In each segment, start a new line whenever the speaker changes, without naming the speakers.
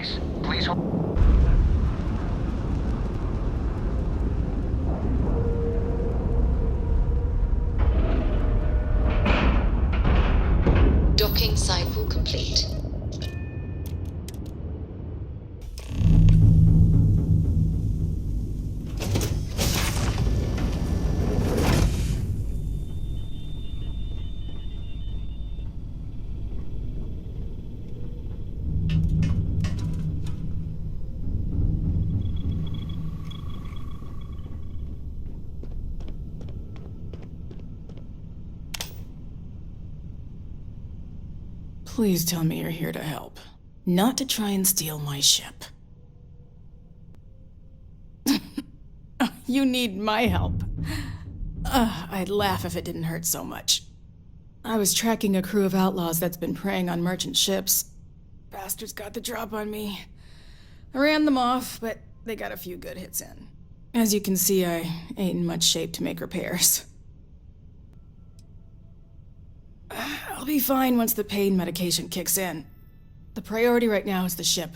base. Please hold.
Docking cycle complete.
Please tell me you're here to help, not to try and steal my ship. You need my help. I'd laugh if it didn't hurt so much. I was tracking a crew of outlaws that's been preying on merchant ships. Bastards got the drop on me. I ran them off, but they got a few good hits in. As you can see, I ain't in much shape to make repairs. I'll be fine once the pain medication kicks in. The priority right now is the ship.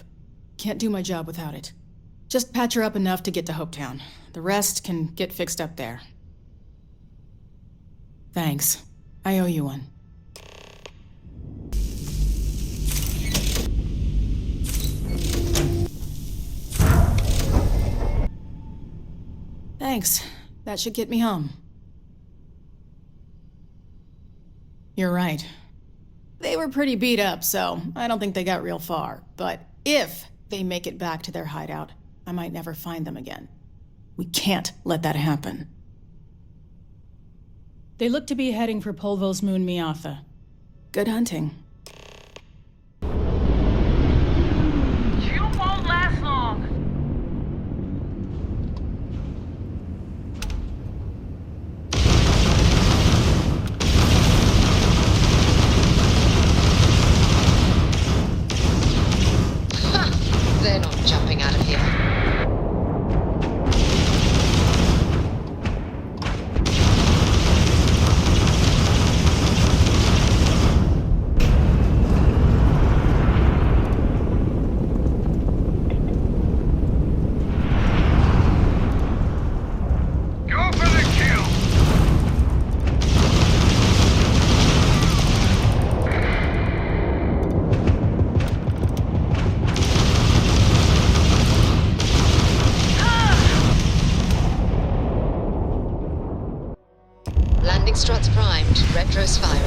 Can't do my job without it. Just patch her up enough to get to Hopetown. The rest can get fixed up there. Thanks. I owe you one. Thanks. That should get me home. You're right. They were pretty beat up, so I don't think they got real far. But if they make it back to their hideout, I might never find them again. We can't let that happen. They look to be heading for Polvo's moon Miatha. Good hunting.
You won't last long.
They're not jumping out of here.
Go for the kill.
Landing struts primed. Retros firing.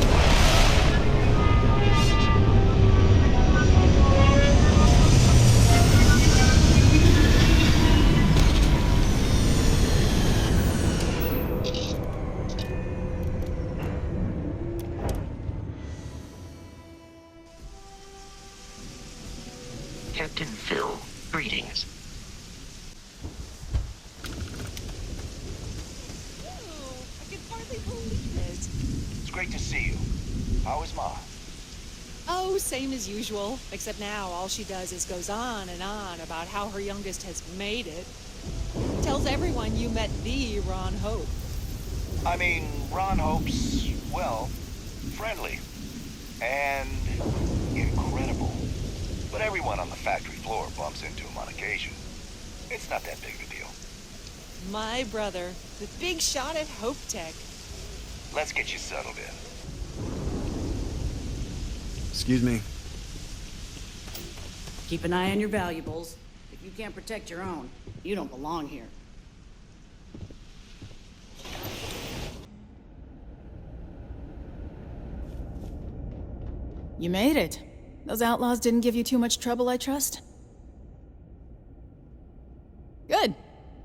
Captain Phil, greetings.
I can hardly believe it.
It's great to see you. How is Ma?
Oh, same as usual. Except now all she does is goes on and on about how her youngest has made it. Tells everyone you met the Ron Hope.
I mean, Ron Hope's, well, friendly. And incredible. But everyone on the factory floor bumps into him on occasion. It's not that big of a deal.
My brother, the big shot at Hope Tech.
Let's get you settled in.
Excuse me.
Keep an eye on your valuables. If you can't protect your own, you don't belong here.
You made it. Those outlaws didn't give you too much trouble, I trust? Good.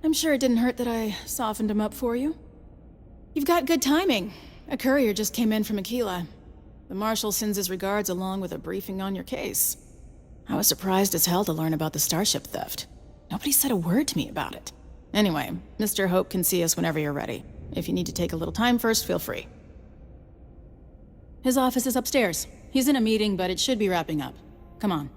I'm sure it didn't hurt that I softened them up for you. You've got good timing. A courier just came in from Aquila. The Marshal sends his regards along with a briefing on your case. I was surprised as hell to learn about the starship theft. Nobody said a word to me about it. Anyway, Mr. Hope can see us whenever you're ready. If you need to take a little time first, feel free. His office is upstairs. He's in a meeting, but it should be wrapping up. Come on.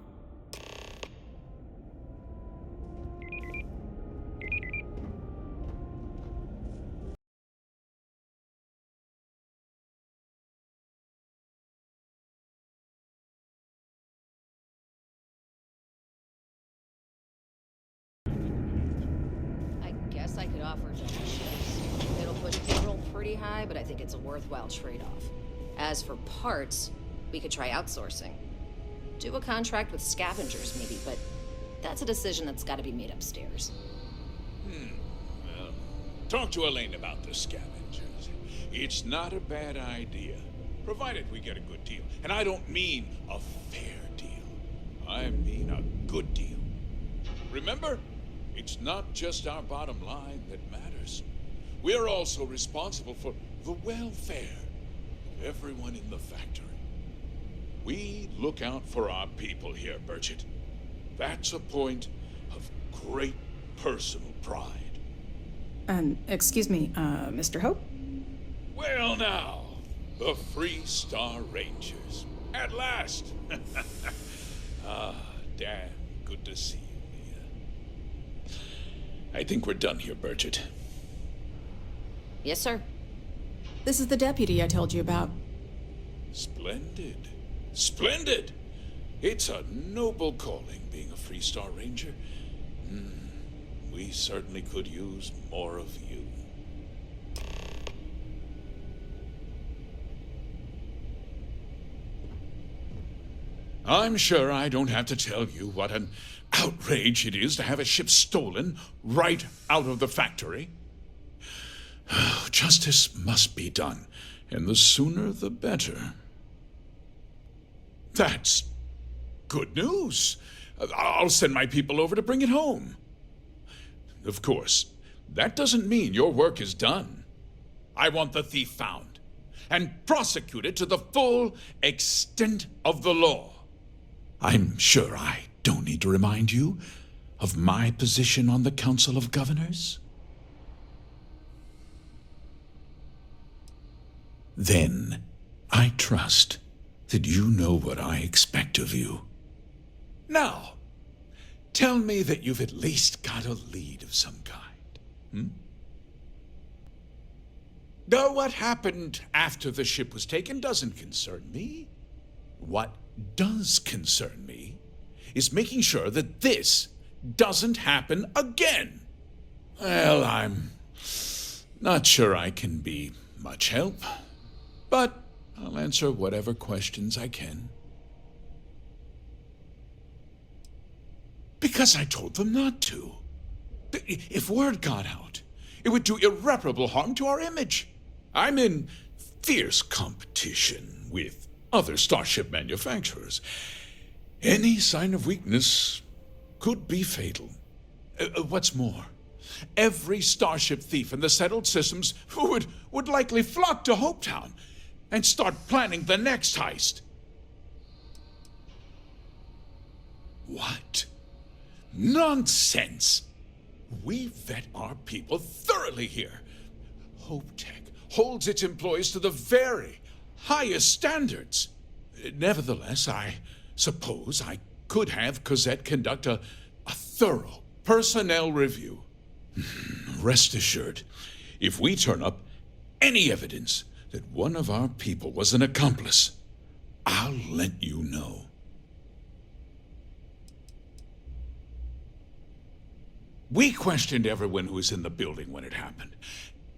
offer, Josh. It'll push payroll pretty high, but I think it's a worthwhile trade-off. As for parts, we could try outsourcing. Do a contract with scavengers, maybe, but that's a decision that's got to be made upstairs.
Well, talk to Elaine about the scavengers. It's not a bad idea, provided we get a good deal. And I don't mean a fair deal. I mean a good deal. Remember, it's not just our bottom line that matters. We're also responsible for the welfare of everyone in the factory. We look out for our people here, Burchett. That's a point of great personal pride.
Excuse me, Mr. Hope?
Well now, the Free Star Rangers. At last! Damn good to see you, Mia. I think we're done here, Burchett.
Yes, sir.
This is the deputy I told you about.
Splendid. Splendid! It's a noble calling, being a Free Star Ranger. We certainly could use more of you. I'm sure I don't have to tell you what an outrage it is to have a ship stolen right out of the factory. Justice must be done, and the sooner the better. That's good news. I'll send my people over to bring it home. Of course, that doesn't mean your work is done. I want the thief found and prosecuted to the full extent of the law. I'm sure I don't need to remind you of my position on the Council of Governors. Then, I trust that you know what I expect of you. Now, tell me that you've at least got a lead of some kind. Though what happened after the ship was taken doesn't concern me. What does concern me is making sure that this doesn't happen again. Well, I'm not sure I can be much help, but I'll answer whatever questions I can. Because I told them not to. If word got out, it would do irreparable harm to our image. I'm in fierce competition with other starship manufacturers. Any sign of weakness could be fatal. What's more, every starship thief in the settled systems would likely flock to Hopetown and start planning the next heist. What? Nonsense! We vet our people thoroughly here. HopeTech holds its employees to the very highest standards. Nevertheless, I suppose I could have Cosette conduct a thorough personnel review. Rest assured, if we turn up any evidence that one of our people was an accomplice, I'll let you know. We questioned everyone who was in the building when it happened,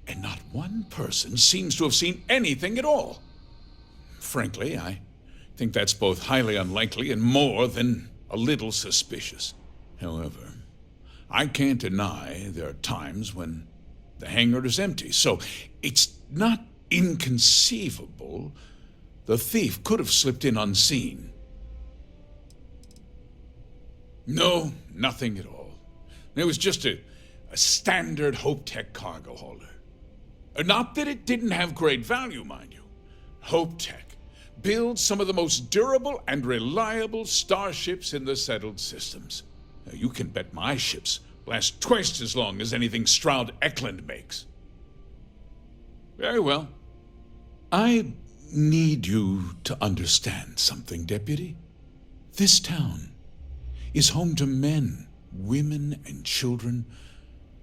and not one person seems to have seen anything at all. Frankly, I think that's both highly unlikely and more than a little suspicious. However, I can't deny there are times when the hangar is empty, so it's not inconceivable the thief could have slipped in unseen. No, nothing at all. It was just a standard HopeTech cargo hauler. Not that it didn't have great value, mind you. HopeTech builds some of the most durable and reliable starships in the settled systems. Now, you can bet my ships last twice as long as anything Stroud Eklund makes. Very well. I need you to understand something, Deputy. This town is home to men, women, and children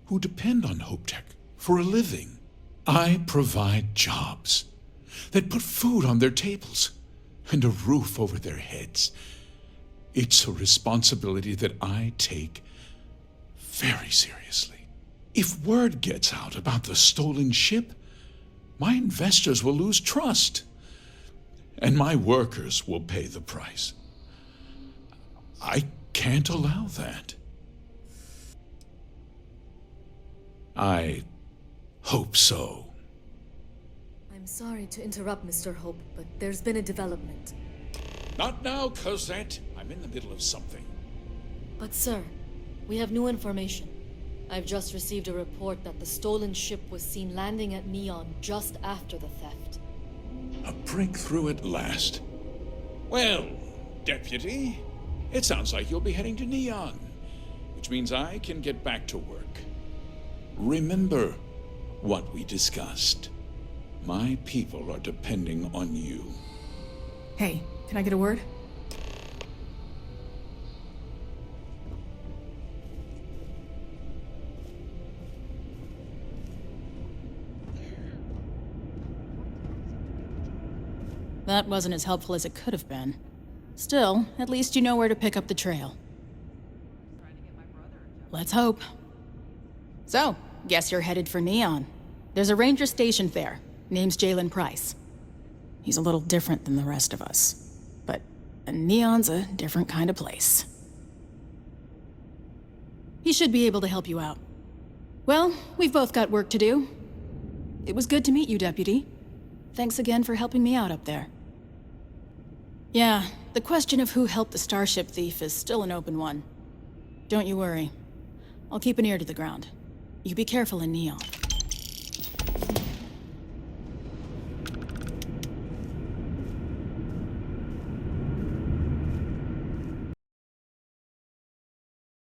who depend on HopeTech for a living. I provide jobs that put food on their tables and a roof over their heads. It's a responsibility that I take very seriously. If word gets out about the stolen ship, my investors will lose trust, and my workers will pay the price. I can't allow that. I hope so.
I'm sorry to interrupt, Mr. Hope, but there's been a development.
Not now, Cosette. I'm in the middle of something.
But sir, we have new information. I've just received a report that the stolen ship was seen landing at Neon just after the theft.
A breakthrough at last. Well, Deputy, it sounds like you'll be heading to Neon, which means I can get back to work. Remember what we discussed. My people are depending on you.
Hey, can I get a word? That wasn't as helpful as it could have been. Still, at least you know where to pick up the trail. Let's hope. So, guess you're headed for Neon. There's a ranger stationed there. Name's Jalen Price. He's a little different than the rest of us. But Neon's a different kind of place. He should be able to help you out. Well, we've both got work to do. It was good to meet you, Deputy. Thanks again for helping me out up there. Yeah, the question of who helped the Starship thief is still an open one. Don't you worry. I'll keep an ear to the ground. You be careful in Neon.